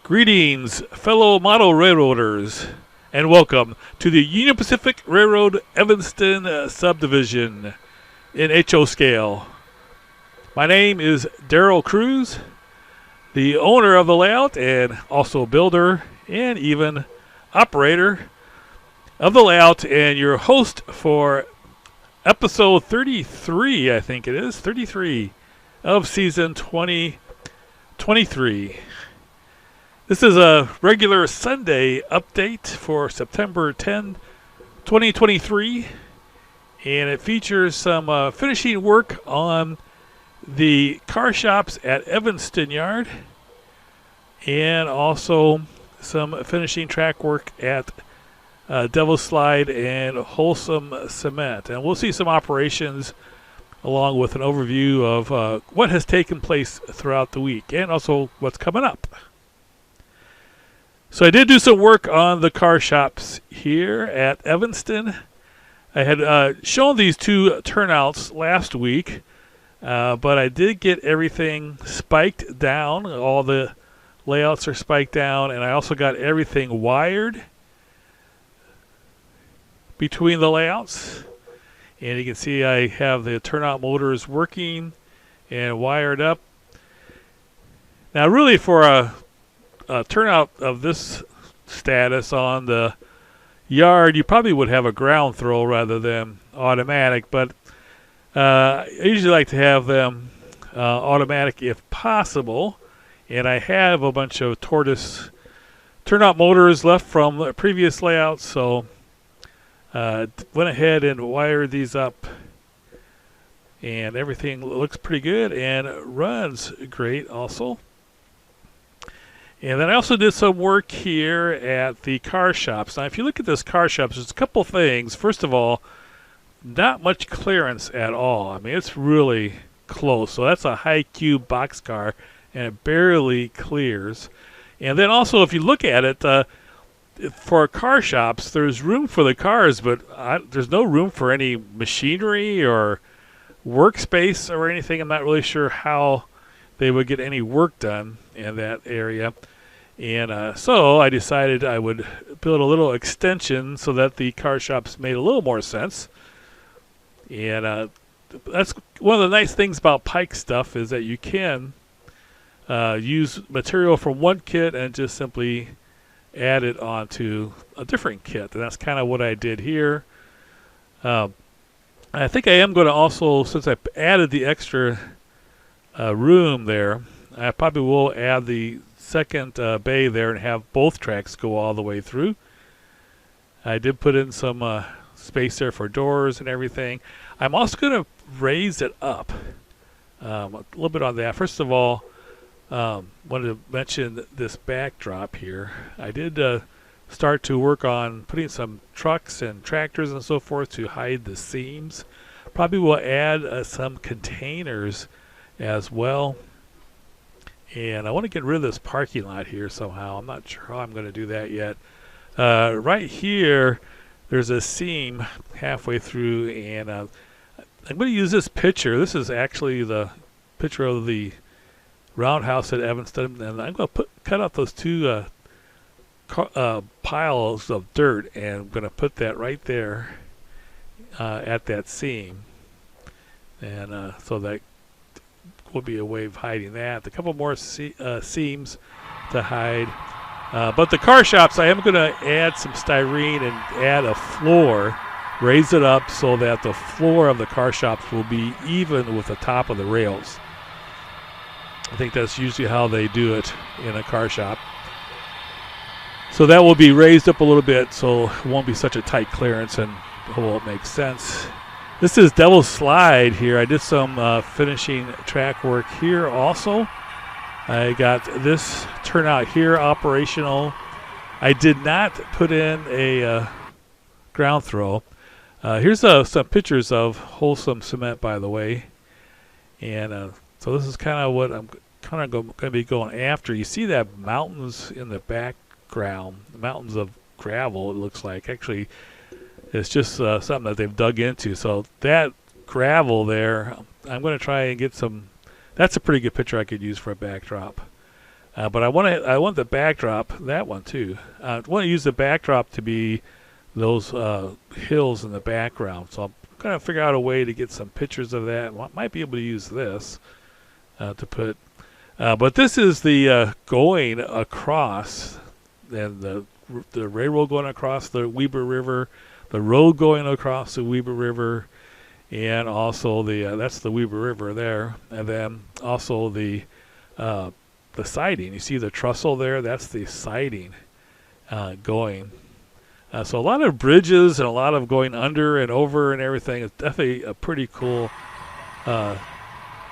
Greetings, fellow model railroaders, and welcome to the Union Pacific Railroad Evanston subdivision in HO Scale. My name is Darrell Cruz, the owner of the layout and also builder and even operator of the layout, and your host for episode 33, I think it is, 33 of season 2023. This is a regular Sunday update for September 10, 2023, and it features some finishing work on the car shops at Evanston Yard and also some finishing track work at Devil's Slide and Holcim Cement. And we'll see some operations along with an overview of what has taken place throughout the week and also what's coming up. So I did do some work on the car shops here at Evanston. I had shown these two turnouts last week, but I did get everything spiked down. All the layouts are spiked down, and I also got everything wired between the layouts. And you can see I have the turnout motors working and wired up. Now really for a turnout of this status on the yard, you probably would have a ground throw rather than automatic, but I usually like to have them automatic if possible. And I have a bunch of tortoise turnout motors left from the previous layouts, so went ahead and wired these up, and everything looks pretty good and runs great also. And then I also did some work here at the car shops. Now, if you look at this car shops, there's a couple things. First of all, not much clearance at all. I mean, it's really close. So that's a high cube boxcar, and it barely clears. And then also, if you look at it, for car shops, there's room for the cars, but there's no room for any machinery or workspace or anything. I'm not really sure how they would get any work done in that area. And so I decided I would build a little extension so that the car shops made a little more sense. And that's one of the nice things about Pike stuff, is that you can use material from one kit and just simply add it onto a different kit. And that's kind of what I did here. I think I am going to also, since I added the extra room there, I probably will add the second bay there and have both tracks go all the way through. I did put in some space there for doors and everything. I'm also going to raise it up a little bit on that. First of all, wanted to mention this backdrop here. I did start to work on putting some trucks and tractors and so forth to hide the seams. Probably will add some containers as well. And I want to get rid of this parking lot here somehow. I'm not sure how I'm going to do that yet. Right here, there's a seam halfway through, and I'm going to use this picture. This is actually the picture of the roundhouse at Evanston, and I'm going to cut out those two piles of dirt, and I'm going to put that right there at that seam. And so that will be a way of hiding that. A couple more seams to hide. But the car shops, I am going to add some styrene and add a floor, raise it up so that the floor of the car shops will be even with the top of the rails. I think that's usually how they do it in a car shop. So that will be raised up a little bit so it won't be such a tight clearance, and it will make sense. This is Devil's Slide here. I did some finishing track work here also. I got this turnout here operational. I did not put in a ground throw. Here's some pictures of Holcim Cement, by the way. And so this is kind of what I'm kind of going to be going after. You see that mountains in the background, mountains of gravel, it looks like. Actually, it's just something that they've dug into. So that gravel there, I'm going to try and get some. That's a pretty good picture I could use for a backdrop. But I want the backdrop, that one too. I want to use the backdrop to be those hills in the background. So I'm going to figure out a way to get some pictures of that. Might be able to use this to put. But this is the going across, and the railroad going across the Weber River, the road going across the Weber River, and also that's the Weber River there, and then also the siding. You see the trestle there? That's the siding going. So a lot of bridges and a lot of going under and over and everything. It's definitely a pretty cool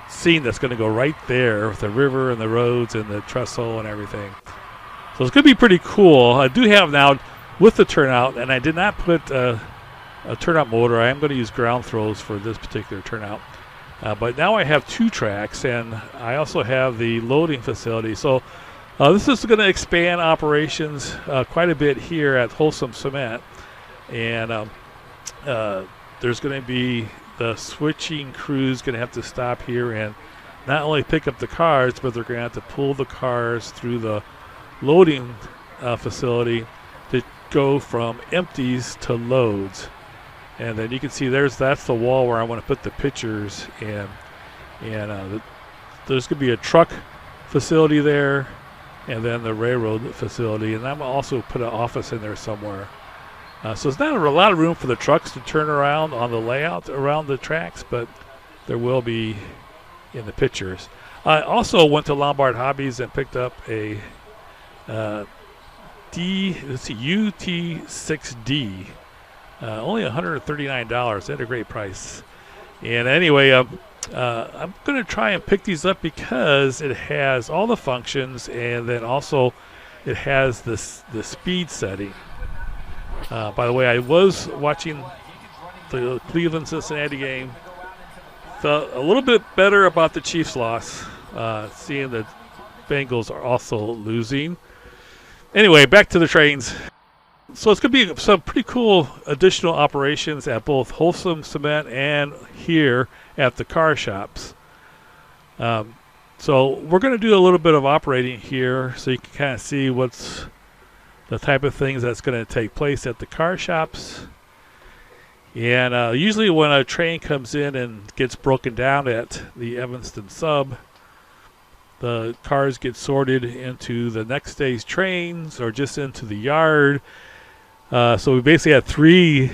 scene that's going to go right there with the river and the roads and the trestle and everything. So it's going to be pretty cool. I do have now with the turnout, and I did not put a turnout motor. I am going to use ground throws for this particular turnout. But now I have 2 tracks, and I also have the loading facility. So this is going to expand operations quite a bit here at Holcim Cement. And there's going to be the switching crews going to have to stop here and not only pick up the cars, but they're going to have to pull the cars through the loading facility to go from empties to loads. And then you can see that's the wall where I want to put the pictures in. And there's going to be a truck facility there, and then the railroad facility. And I'm also put an office in there somewhere. So it's not a lot of room for the trucks to turn around on the layout around the tracks, but there will be in the pictures. I also went to Lombard Hobbies and picked up a UT6D. Only $139. They had a great price. And anyway, I'm going to try and pick these up because it has all the functions, and then also it has the speed setting. By the way, I was watching the Cleveland-Cincinnati game. Felt a little bit better about the Chiefs' loss, seeing the Bengals are also losing. Anyway, back to the trains. So it's going to be some pretty cool additional operations at both Holcim Cement and here at the car shops. So we're going to do a little bit of operating here so you can kind of see what's the type of things that's going to take place at the car shops. And usually when a train comes in and gets broken down at the Evanston sub, the cars get sorted into the next day's trains or just into the yard. So we basically had 3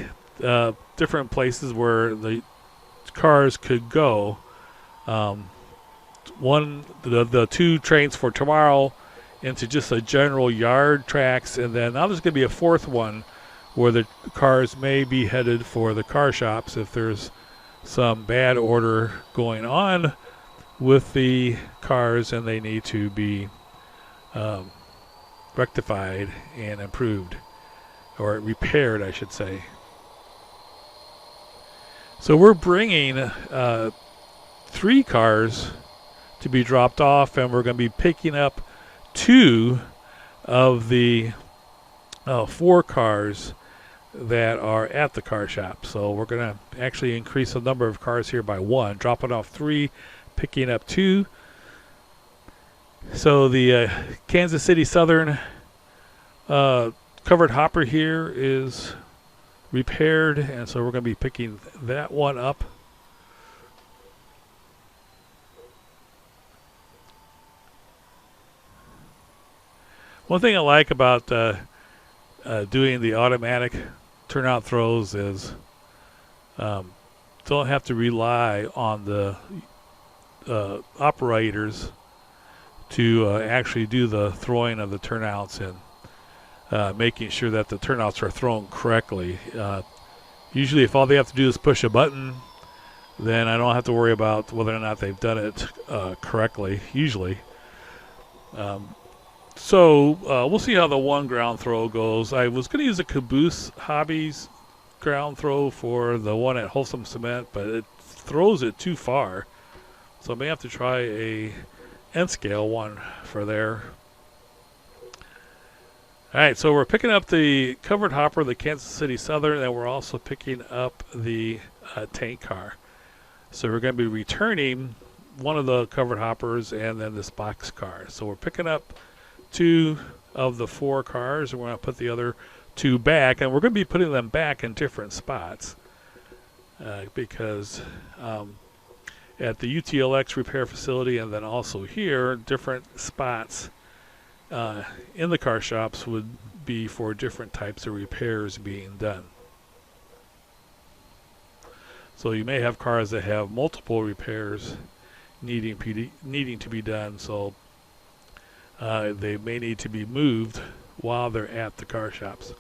different places where the cars could go. One, the 2 trains for tomorrow into just a general yard tracks, and then now there's going to be a 4th one where the cars may be headed for the car shops if there's some bad order going on with the cars and they need to be rectified and improved, or repaired, I should say. So we're bringing 3 cars to be dropped off, and we're going to be picking up 2 of the 4 cars that are at the car shop. So we're going to actually increase the number of cars here by 1, dropping off 3, picking up 2. So the Kansas City Southern covered hopper here is repaired, and so we're going to be picking that one up. One thing I like about doing the automatic turnout throws is don't have to rely on the operators to actually do the throwing of the turnouts and making sure that the turnouts are thrown correctly. Usually if all they have to do is push a button, then I don't have to worry about whether or not they've done it correctly, usually. So we'll see how the 1 ground throw goes. I was going to use a Caboose Hobbies ground throw for the one at Holcim Cement, but it throws it too far. So I may have to try a N-scale one for there. All right, so we're picking up the covered hopper, the Kansas City Southern, and we're also picking up the tank car. So we're going to be returning one of the covered hoppers and then this box car. So we're picking up 2 of the 4 cars, and we're going to put the other 2 back, and we're going to be putting them back in different spots because at the UTLX repair facility and then also here, different spots in the car shops would be for different types of repairs being done. So you may have cars that have multiple repairs needing to be done, so they may need to be moved while they're at the car shops.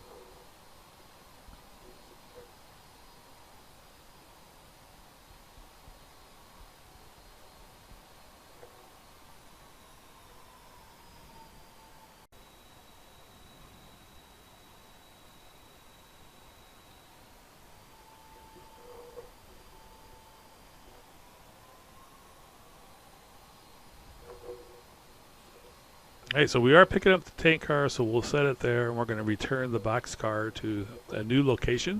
Alright, so we are picking up the tank car, so we'll set it there, and we're going to return the box car to a new location.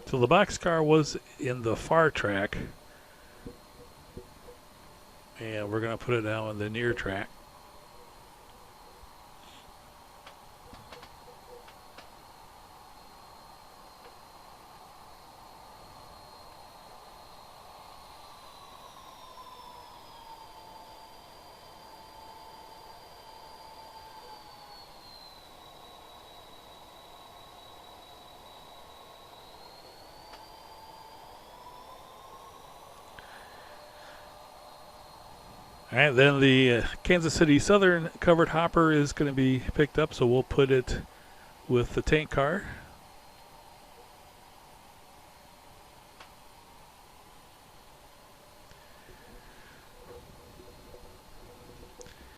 So the box car was in the far track, and we're going to put it now in the near track. All right, then the Kansas City Southern covered hopper is going to be picked up, so we'll put it with the tank car.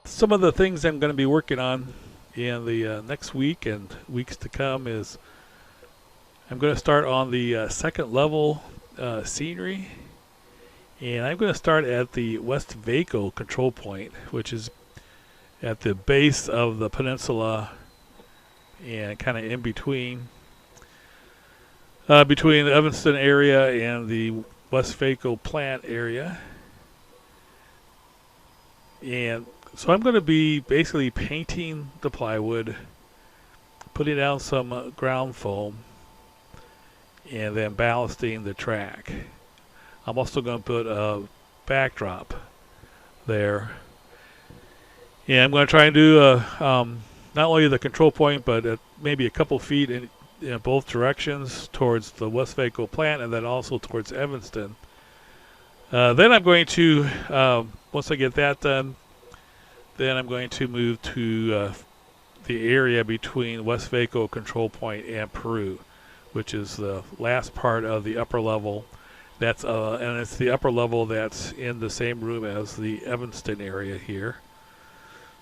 Some of the things I'm going to be working on in the next week and weeks to come is I'm going to start on the second level scenery. And I'm going to start at the West Vaco control point, which is at the base of the peninsula and kind of in between the Evanston area and the West Vaco plant area. And so I'm going to be basically painting the plywood, putting down some ground foam, and then ballasting the track. I'm also going to put a backdrop there. And I'm going to try and do not only the control point, but maybe a couple feet in both directions towards the West Vaco plant and then also towards Evanston. Then I'm going to, once I get that done, then I'm going to move to the area between West Vaco control point and Peru, which is the last part of the upper level. That's and it's the upper level that's in the same room as the Evanston area here.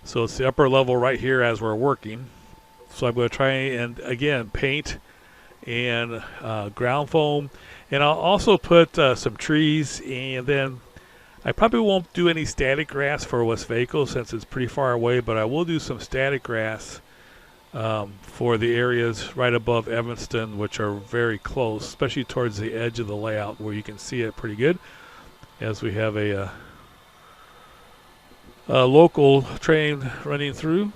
So it's the upper level right here as we're working. So I'm going to try and again paint and ground foam, and I'll also put some trees, and then I probably won't do any static grass for West Vaco since it's pretty far away, but I will do some static grass for the areas right above Evanston, which are very close, especially towards the edge of the layout where you can see it pretty good, as we have a local train running through.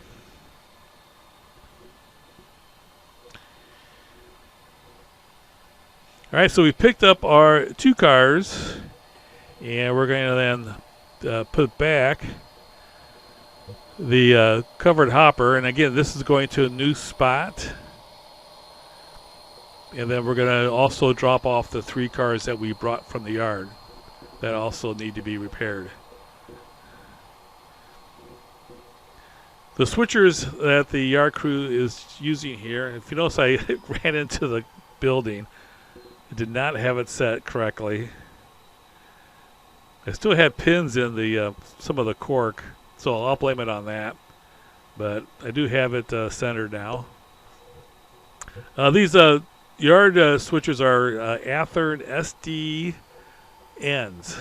All right, so we picked up our 2 cars, and we're going to then put back the covered hopper, and again this is going to a new spot, and then we're going to also drop off the 3 cars that we brought from the yard that also need to be repaired. The switchers that the yard crew is using here, if you notice I ran into the building, I did not have it set correctly. I still had pins in the some of the cork, so I'll blame it on that. But I do have it centered now. These yard switchers are Athearn SDNs.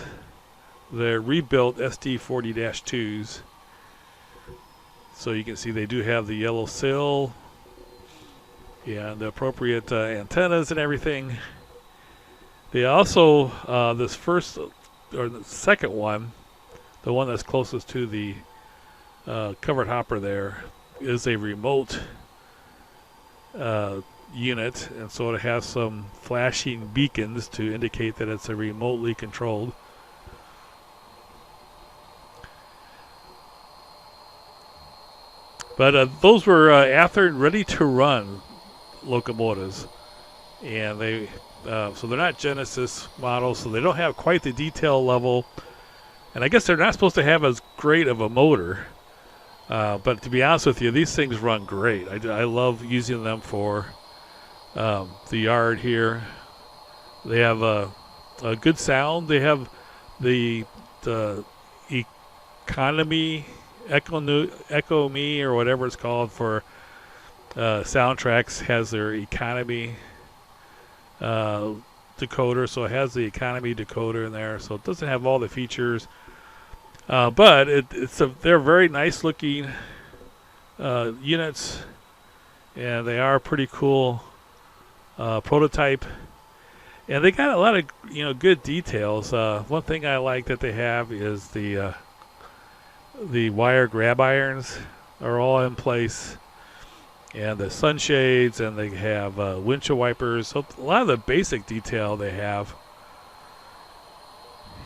They're rebuilt SD40-2s. So you can see they do have the yellow sill and the appropriate antennas and everything. They also, this first or the second one, the one that's closest to the covered hopper there, is a remote unit, and so it has some flashing beacons to indicate that it's a remotely controlled. But those were Athearn ready-to-run locomotives, and they so they're not Genesis models, so they don't have quite the detail level, and I guess they're not supposed to have as great of a motor. But to be honest with you, these things run great. I love using them for the yard here. They have a good sound. They have the economy, Echo Me, or whatever it's called for soundtracks, has their economy decoder. So it has the economy decoder in there. So it doesn't have all the features. But they're very nice looking units, and they are pretty cool prototype, and they got a lot of good details. One thing I like that they have is the wire grab irons are all in place, and the sunshades, and they have windshield wipers. So a lot of the basic detail they have,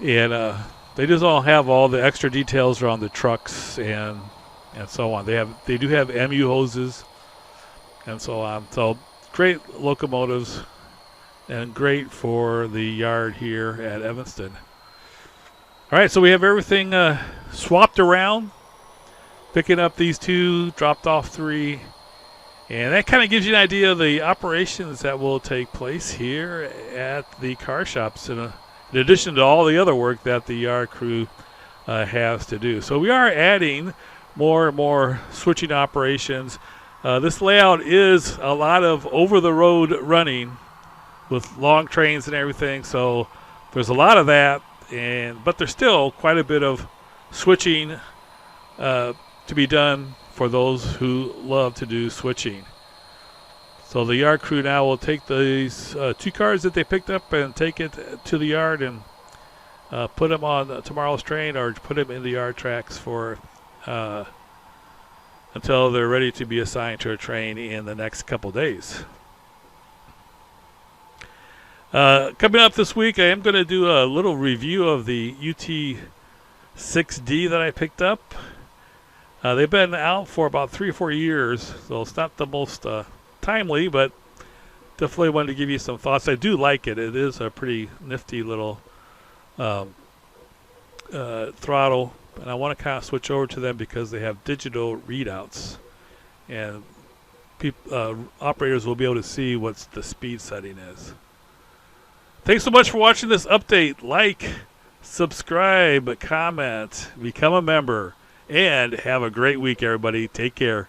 and they just all have all the extra details around the trucks and so on. They do have MU hoses and so on. So great locomotives and great for the yard here at Evanston. All right, so we have everything swapped around, picking up these two, dropped off three, and that kind of gives you an idea of the operations that will take place here at the car shops in addition to all the other work that the yard crew has to do. So we are adding more and more switching operations. This layout is a lot of over-the-road running with long trains and everything, so there's a lot of that, but there's still quite a bit of switching to be done for those who love to do switching. So the yard crew now will take these two cars that they picked up and take it to the yard and put them on tomorrow's train, or put them in the yard tracks for until they're ready to be assigned to a train in the next couple days. Coming up this week, I am going to do a little review of the UT6D that I picked up. They've been out for about 3 or 4 years, so it's not the most timely, but definitely wanted to give you some thoughts. I do like it. It is a pretty nifty little throttle, and I want to kind of switch over to them because they have digital readouts, and operators will be able to see what the speed setting is. Thanks so much for watching this update. Like, subscribe, comment, become a member, and have a great week, everybody. Take care.